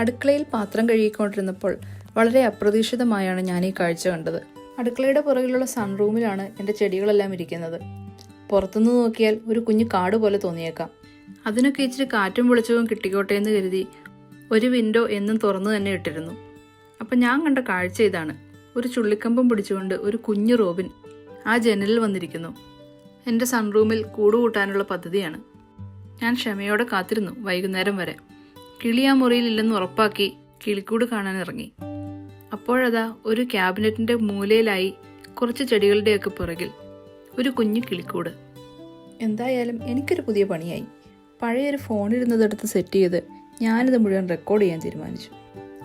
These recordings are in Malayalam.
അടുക്കളയിൽ പാത്രം കഴുകിക്കൊണ്ടിരുന്നപ്പോൾ വളരെ അപ്രതീക്ഷിതമായാണ് ഞാൻ ഈ കാഴ്ച കണ്ടത്. അടുക്കളയുടെ പുറകിലുള്ള സൺറൂമിലാണ് എൻ്റെ ചെടികളെല്ലാം ഇരിക്കുന്നത്. പുറത്തുനിന്ന് നോക്കിയാൽ ഒരു കുഞ്ഞു കാട് പോലെ തോന്നിയേക്കാം. അതിനൊക്കെ ഇച്ചിരി കാറ്റും വെളിച്ചവും കിട്ടിക്കോട്ടെ എന്ന് കരുതി ഒരു വിൻഡോ എന്നും തുറന്നു തന്നെ ഇട്ടിരുന്നു. അപ്പം ഞാൻ കണ്ട കാഴ്ച ഇതാണ്. ഒരു ചുള്ളിക്കമ്പം പിടിച്ചുകൊണ്ട് ഒരു കുഞ്ഞു റോബിൻ ആ ജനലിൽ വന്നിരിക്കുന്നു. എൻ്റെ സൺറൂമിൽ കൂടുകൂട്ടാനുള്ള പദ്ധതിയാണ്. ഞാൻ ക്ഷമയോടെ കാത്തിരുന്നു വൈകുന്നേരം വരെ. കിളി ആ മുറിയിലില്ലെന്ന് ഉറപ്പാക്കി കിളിക്കൂട് കാണാൻ ഇറങ്ങി. അപ്പോഴതാ ഒരു ക്യാബിനറ്റിൻ്റെ മൂലയിലായി കുറച്ച് ചെടികളുടെയൊക്കെ പുറകിൽ ഒരു കുഞ്ഞു കിളിക്കൂട്. എന്തായാലും എനിക്കൊരു പുതിയ പണിയായി. പഴയൊരു ഫോണിരുന്നതെടുത്ത് സെറ്റ് ചെയ്ത് ഞാനിത് മുഴുവൻ റെക്കോർഡ് ചെയ്യാൻ തീരുമാനിച്ചു.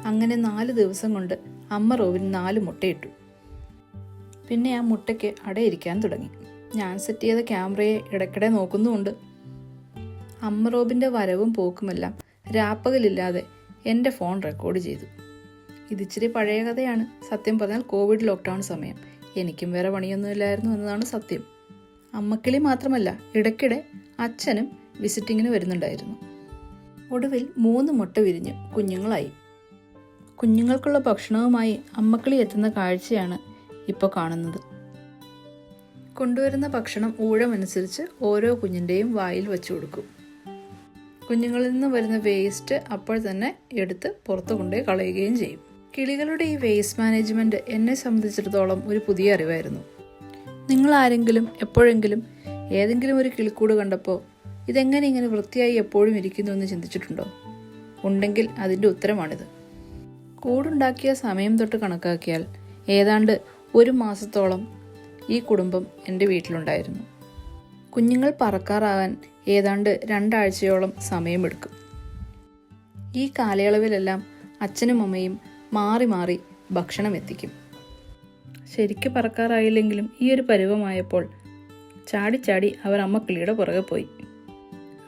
അങ്ങനെ 4 ദിവസം കൊണ്ട് അമ്മ റോബിൻ 4 മുട്ടയിട്ടു. പിന്നെ ആ മുട്ടയ്ക്ക് അടയിരിക്കാൻ തുടങ്ങി. ഞാൻ സെറ്റ് ചെയ്ത ക്യാമറയെ ഇടയ്ക്കിടെ നോക്കുന്നുമുണ്ട്. അമ്മ റോബിൻ്റെ വരവും പോക്കുമെല്ലാം രാപ്പകലില്ലാതെ എൻ്റെ ഫോൺ റെക്കോർഡ് ചെയ്തു. ഇതിച്ചിരി പഴയ കഥയാണ്. സത്യം പറഞ്ഞാൽ കോവിഡ് ലോക്ക്ഡൗൺ സമയം. എനിക്കും വേറെ പണിയൊന്നുമില്ലായിരുന്നു എന്നതാണ് സത്യം. അമ്മക്കിളി മാത്രമല്ല, ഇടയ്ക്കിടെ അച്ഛനും വിസിറ്റിങ്ങിന് വരുന്നുണ്ടായിരുന്നു. ഒടുവിൽ 3 മുട്ട വിരിഞ്ഞ് കുഞ്ഞുങ്ങളായി. കുഞ്ഞുങ്ങൾക്കുള്ള ഭക്ഷണവുമായി അമ്മക്കിളി എത്തുന്ന കാഴ്ചയാണ് ഇപ്പോൾ കാണുന്നത്. കൊണ്ടുവരുന്ന ഭക്ഷണം ഊഴമനുസരിച്ച് ഓരോ കുഞ്ഞിൻ്റെയും വായിൽ വെച്ചു കൊടുക്കും. കുഞ്ഞുങ്ങളിൽ നിന്ന് വരുന്ന വേസ്റ്റ് അപ്പോൾ തന്നെ എടുത്ത് പുറത്തു കൊണ്ടുപോയി കളയുകയും ചെയ്യും. കിളികളുടെ ഈ വേസ്റ്റ് മാനേജ്മെൻറ്റ് എന്നെ സംബന്ധിച്ചിടത്തോളം ഒരു പുതിയ അറിവായിരുന്നു. നിങ്ങൾ ആരെങ്കിലും എപ്പോഴെങ്കിലും ഏതെങ്കിലും ഒരു കിളിക്കൂട് കണ്ടപ്പോൾ ഇതെങ്ങനെ ഇങ്ങനെ വൃത്തിയായി എപ്പോഴും ഇരിക്കുന്നു എന്ന് ചിന്തിച്ചിട്ടുണ്ടോ? ഉണ്ടെങ്കിൽ അതിൻ്റെ ഉത്തരമാണിത്. കൂടുണ്ടാക്കിയ സമയം തൊട്ട് കണക്കാക്കിയാൽ ഏതാണ്ട് 1 മാസത്തോളം ഈ കുടുംബം എൻ്റെ വീട്ടിലുണ്ടായിരുന്നു. കുഞ്ഞുങ്ങൾ പറക്കാറാകാൻ ഏതാണ്ട് 2 ആഴ്ചയോളം സമയമെടുക്കും. ഈ കാലയളവിലെല്ലാം അച്ഛനും അമ്മയും മാറി മാറി ഭക്ഷണം എത്തിക്കും. ശരിക്ക് പറക്കാറായില്ലെങ്കിലും ഈ ഒരു പരുവമായപ്പോൾ ചാടി അവർ അമ്മക്കിളിയുടെ പുറകെ പോയി.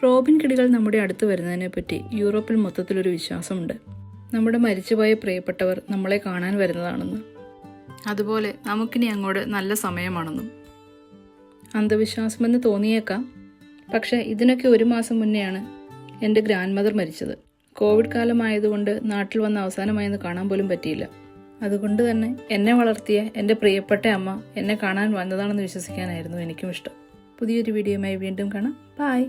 റോബിൻ കിളികൾ നമ്മുടെ അടുത്ത് വരുന്നതിനെപ്പറ്റി യൂറോപ്പിൽ മൊത്തത്തിലൊരു വിശ്വാസമുണ്ട്. നമ്മുടെ മരിച്ചുപോയ പ്രിയപ്പെട്ടവർ നമ്മളെ കാണാൻ വരുന്നതാണെന്ന്. അതുപോലെ നമുക്കിനി അങ്ങോട്ട് നല്ല സമയമാണെന്നും. അന്ധവിശ്വാസമെന്ന് തോന്നിയേക്കാം. പക്ഷേ ഇതിനൊക്കെ 1 മാസം മുന്നെയാണ് എൻ്റെ ഗ്രാൻഡ് മദർ മരിച്ചത്. കോവിഡ് കാലമായതുകൊണ്ട് നാട്ടിൽ വന്ന അവസാനമായെന്ന് കാണാൻ പോലും പറ്റിയില്ല. അതുകൊണ്ട് തന്നെ എന്നെ വളർത്തിയ എൻ്റെ പ്രിയപ്പെട്ട അമ്മ എന്നെ കാണാൻ വന്നതാണെന്ന് വിശ്വസിക്കാനായിരുന്നു എനിക്കും ഇഷ്ടം. പുതിയൊരു വീഡിയോയുമായി വീണ്ടും കാണാം. ബൈ.